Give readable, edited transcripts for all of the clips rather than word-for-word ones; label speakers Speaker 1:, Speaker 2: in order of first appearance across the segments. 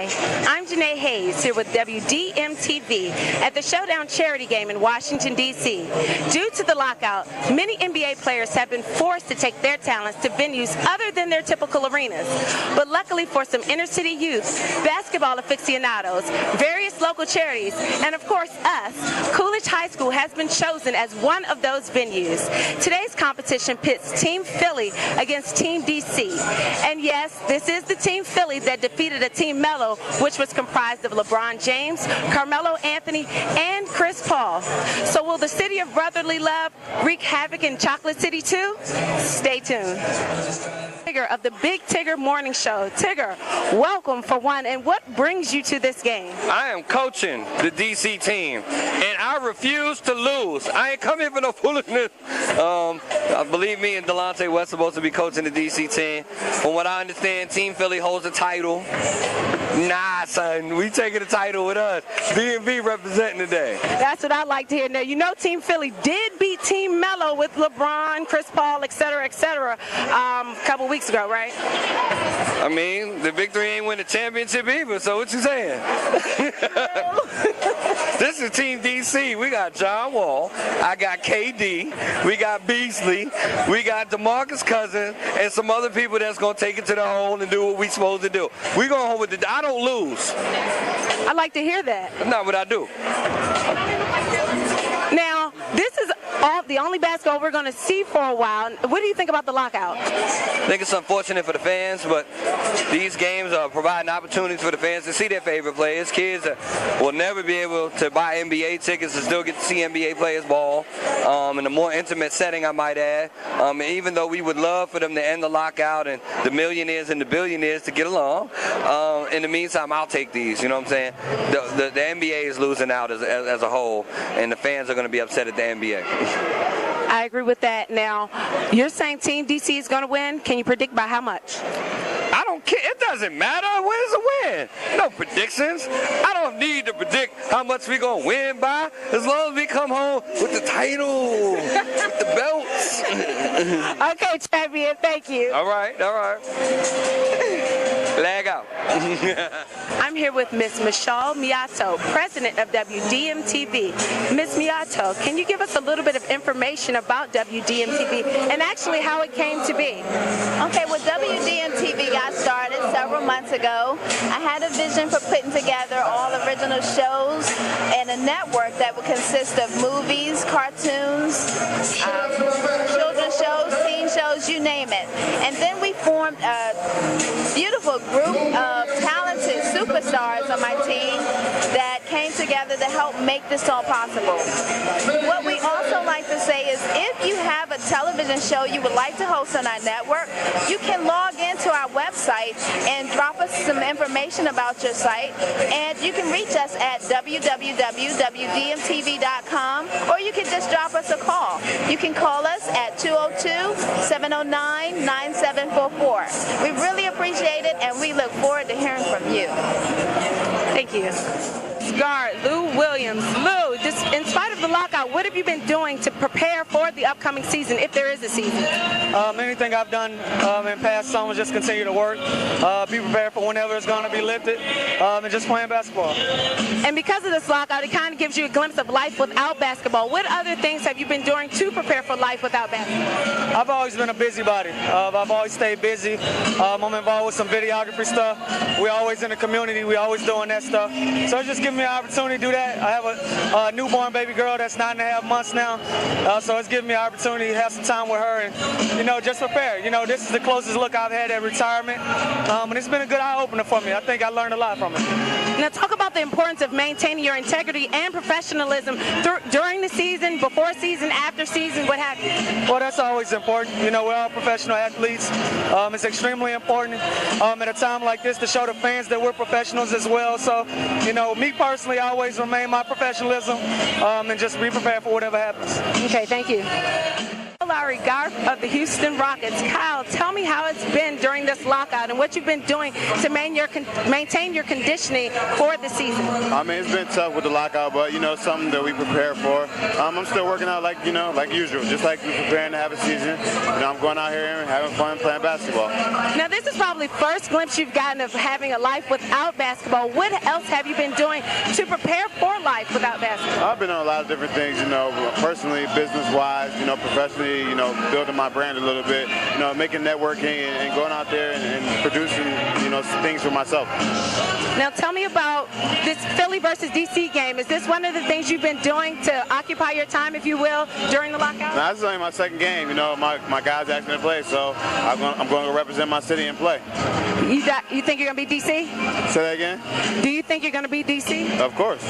Speaker 1: Hi, I'm Janee Hayes here with WDMTV at the Showdown charity game in Washington, D.C. Due to the lockout, many NBA players have been forced to take their talents to venues other than their typical arenas. But luckily for some inner-city youth, basketball aficionados, various local charities, and of course us, Coolidge High School has been chosen as one of those venues. Today's competition pits Team Philly against Team D.C. And yes, this is the Team Philly that defeated a Team Melo, which was comprised of LeBron James, Carmelo Anthony, and Chris Paul. So will the city of brotherly love wreak havoc in Chocolate City too? Stay tuned. Tigger of the Big Tigger Morning Show. Tigger, welcome for one, and what brings you to this game?
Speaker 2: I am coaching the DC team, and I refuse to lose. I ain't come here for no foolishness. Believe me and Delonte West supposed to be coaching the DC team. From what I understand, Team Philly holds the title. Nah, son, we taking the title with us. DMV representing today.
Speaker 1: That's what I like to hear. Now, you know Team Philly did beat Team Melo with LeBron, Chris Paul, et cetera, a couple weeks ago, right?
Speaker 2: I mean, the victory ain't win the championship either, so what you saying? This is Team DC. We got John Wall, I got KD, we got Beasley, we got DeMarcus Cousins, and some other people that's going to take it to the hole and do what we supposed to do. We going home with the... I don't lose.
Speaker 1: I like to hear that.
Speaker 2: That's not what I do.
Speaker 1: Now, this is the only basketball we're going to see for a while. What do you think about the lockout?
Speaker 2: I think it's unfortunate for the fans, but these games are providing opportunities for the fans to see their favorite players. Kids will never be able to buy NBA tickets and still get to see NBA players ball in a more intimate setting, I might add. Even though we would love for them to end the lockout and the millionaires and the billionaires to get along, in the meantime, I'll take these. You know what I'm saying? The NBA is losing out as a whole, and the fans are going to be upset at the NBA.
Speaker 1: I agree with that. Now, you're saying Team DC is going to win. Can you predict by how much?
Speaker 2: I don't care. It doesn't matter. A win's a win. No predictions. I don't need to predict how much we're going to win by. As long as we come home with the title, with the belts.
Speaker 1: Okay, champion. Thank you.
Speaker 2: All right. All right. Lag out.
Speaker 1: I'm here with Miss Michelle Miyato, president of WDMTV. Miss Miyato, can you give us a little bit of information about WDMTV and actually how it came to be?
Speaker 3: Okay, well, WDMTV got started several months ago. I had a vision for putting together all original shows and a network that would consist of movies, cartoons, children's shows, teen shows, you name it. And then we formed a beautiful group of talented superstars on my team that came together to help make this all possible. What we also like to say is if you have a television show you would like to host on our network, you can log into our website and drop us some information about your site, and you can reach us at www.wdmtv.com, or you can just drop us a call. You can call us at 202-709-9744. We really appreciate it, and we look forward to hearing from you.
Speaker 1: Thank you. Guard Lou Williams. Lou, just in spite of the lockout, what have you been doing to prepare for the upcoming season, if there is a season?
Speaker 4: Anything I've done in past summers, just continue to work, be prepared for whenever it's going to be lifted, and just playing basketball.
Speaker 1: And because of this lockout, it kind of gives you a glimpse of life without basketball. What other things have you been doing to prepare for life without basketball?
Speaker 4: I've always been a busybody. I've always stayed busy. I'm involved with some videography stuff. We're always in the community. We're always doing that stuff. So it's just giving me an opportunity to do that. I have a newborn baby girl that's 9.5 months now. So it's giving me an opportunity to have some time with her and, just prepare. This is the closest look I've had at retirement. And it's been a good eye-opener for me. I think I learned a lot from it.
Speaker 1: Now talk about the importance of maintaining your integrity and professionalism during the season, before season, after season, what have you.
Speaker 4: Well, that's always important. We're all professional athletes. It's extremely important at a time like this to show the fans that we're professionals as well. So, me personally, I always remain my professionalism and just be prepared for whatever happens.
Speaker 1: Okay, thank you. Lowry Garf of the Houston Rockets. Kyle, tell me how it's been during this lockout and what you've been doing to maintain your conditioning for the season.
Speaker 5: I mean, it's been tough with the lockout, but you know, something that we prepare for. I'm still working out like usual, just like we're preparing to have a season. You know, I'm going out here and having fun playing basketball.
Speaker 1: Now, this is probably the first glimpse you've gotten of having a life without basketball. What else have you been doing to prepare for life without basketball?
Speaker 5: I've been on a lot of different things, you know, personally, business-wise, you know, professionally, you know, building my brand a little bit, you know, making networking and going out there and producing, you know, things for myself.
Speaker 1: Now, tell me about this Philly versus DC game. Is this one of the things you've been doing to occupy your time, if you will, during the lockout?
Speaker 5: Now, this is only my second game. You know, my guys asked me to play, so I'm going to represent my city and play.
Speaker 1: You think you're going to beat DC?
Speaker 5: Say that again?
Speaker 1: Do you think you're going to beat DC?
Speaker 5: Of course.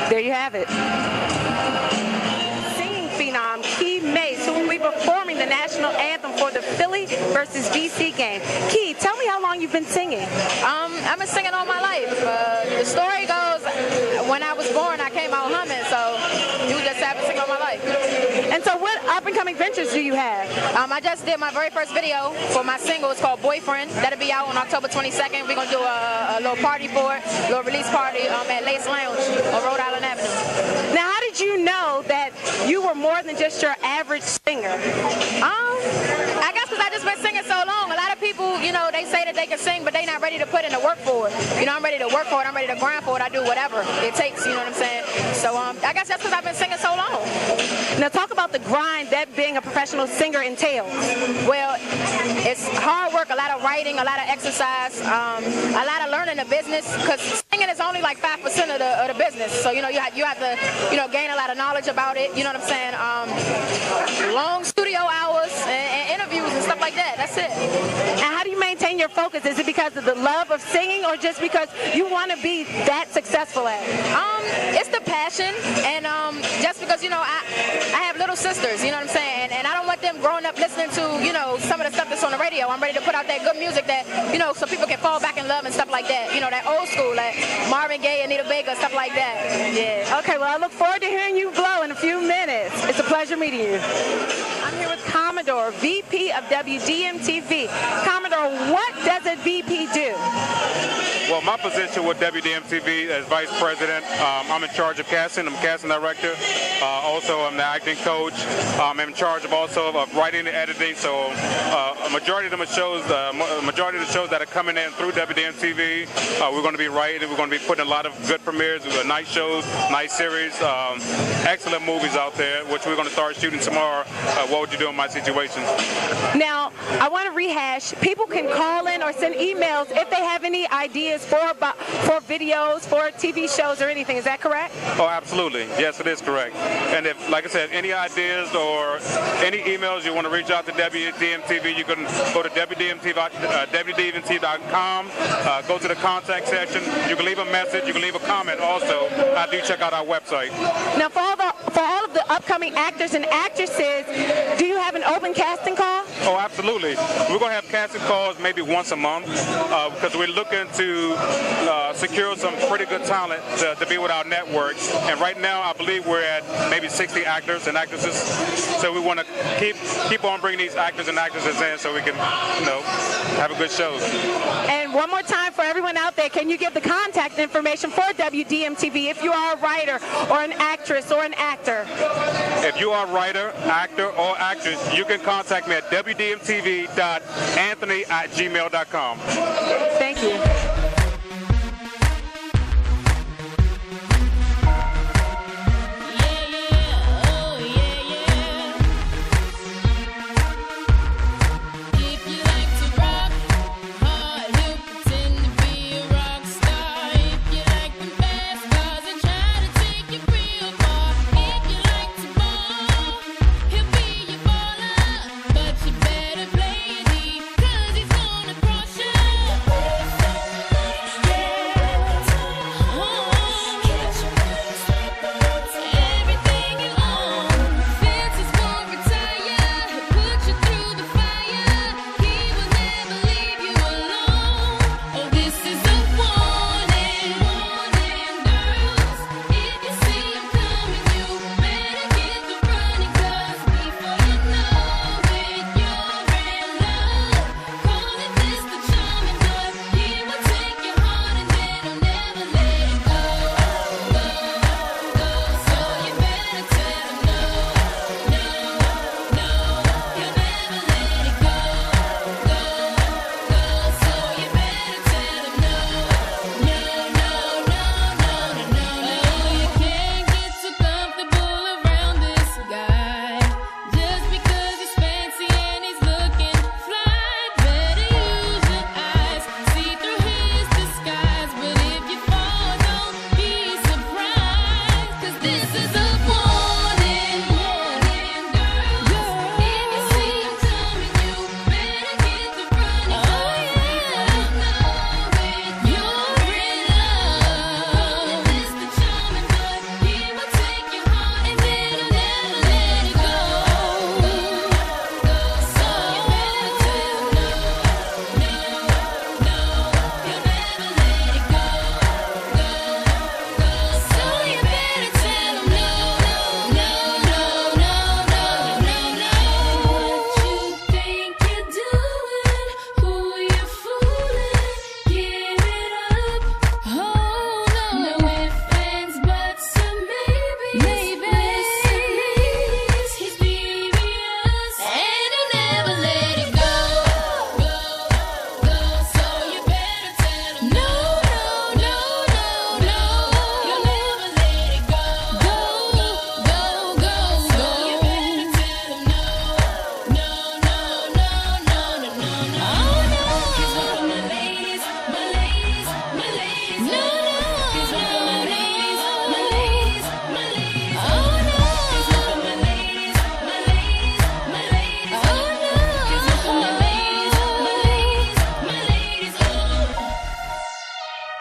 Speaker 1: There you have it. Singing phenom Key Mace, who will be performing the national anthem for the Philly versus DC game. Key, tell me how long you've been singing.
Speaker 6: I've been singing all my life. The story goes, when I was born, I came out humming, so you just have been singing all my life.
Speaker 1: And so what up-and-coming ventures do you have?
Speaker 6: I just did my very first video for my single. It's called Boyfriend. That'll be out on October 22nd. We're going to do a little party for it, a little release party at Lace Lounge on Rhode Island Avenue.
Speaker 1: Now, how did you know that you were more than just your average singer?
Speaker 6: I guess because I just been singing so long. A lot of people, you know, they say that they can sing, but they not ready to put in the work for it. You know, I'm ready to work for it. I'm ready to grind for it. I do whatever it takes, you know what I'm saying? So I guess that's because I've been singing so long.
Speaker 1: Now, talk about the grind that being a professional singer entails.
Speaker 6: Well, it's hard work, a lot of writing, a lot of exercise, a lot of learning the business, because singing is only like 5% of the business. So, you know, you have to, you know, gain a lot of knowledge about it, you know what I'm saying? Long studio hours and interviews and stuff like that. That's it.
Speaker 1: And how do you maintain your focus? Is it because of the love of singing or just because you want to be that successful at it?
Speaker 6: It's the passion, and just because, you know, I have little sisters, you know what I'm saying, and I don't want them growing up listening to, you know, some of the stuff that's on the radio. I'm ready to put out that good music that, you know, so people can fall back in love and stuff like that. You know, that old school, like Marvin Gaye, Anita Baker, stuff like that. Yeah.
Speaker 1: Okay, well, I look forward to hearing you blow in a few minutes. It's a pleasure meeting you. I'm here with Commodore, VP of WDMTV. Commodore, what does a VP do?
Speaker 7: Well, my position with WDMTV as Vice President, I'm in charge of casting. I'm a casting director. Also, I'm the acting coach. I'm in charge of writing and editing. So, a majority of the shows that are coming in through WDMTV, we're going to be writing. We're going to be putting a lot of good premieres, nice shows, nice series, excellent movies out there, which we're going to start shooting tomorrow. What Would You Do in My Situation?
Speaker 1: Now, I want to rehash. People can call in or send emails if they have any ideas for videos, for TV shows or anything. Is that correct?
Speaker 7: Oh, absolutely. Yes, it is correct. And if, like I said, any ideas or any emails you want to reach out to WDMTV, you can go to WDMTV.com, go to the contact section. You can leave a message. You can leave a comment also. I do check out our website.
Speaker 1: Now, for all of the upcoming actors and actresses, do you have an open casting call?
Speaker 7: Oh, absolutely. We're going to have casting calls maybe once a month because we're looking to secure some pretty good talent to be with our networks. And right now, I believe we're at maybe 60 actors and actresses. So we want to keep on bringing these actors and actresses in so we can, you know, have a good show.
Speaker 1: And one more time for everyone out there, can you give the contact information for WDMTV if you are a writer or an actress or an actor?
Speaker 7: If you are a writer, actor, or actress, you can contact me at WDMTV.Anthony@gmail.com.
Speaker 1: Thank you.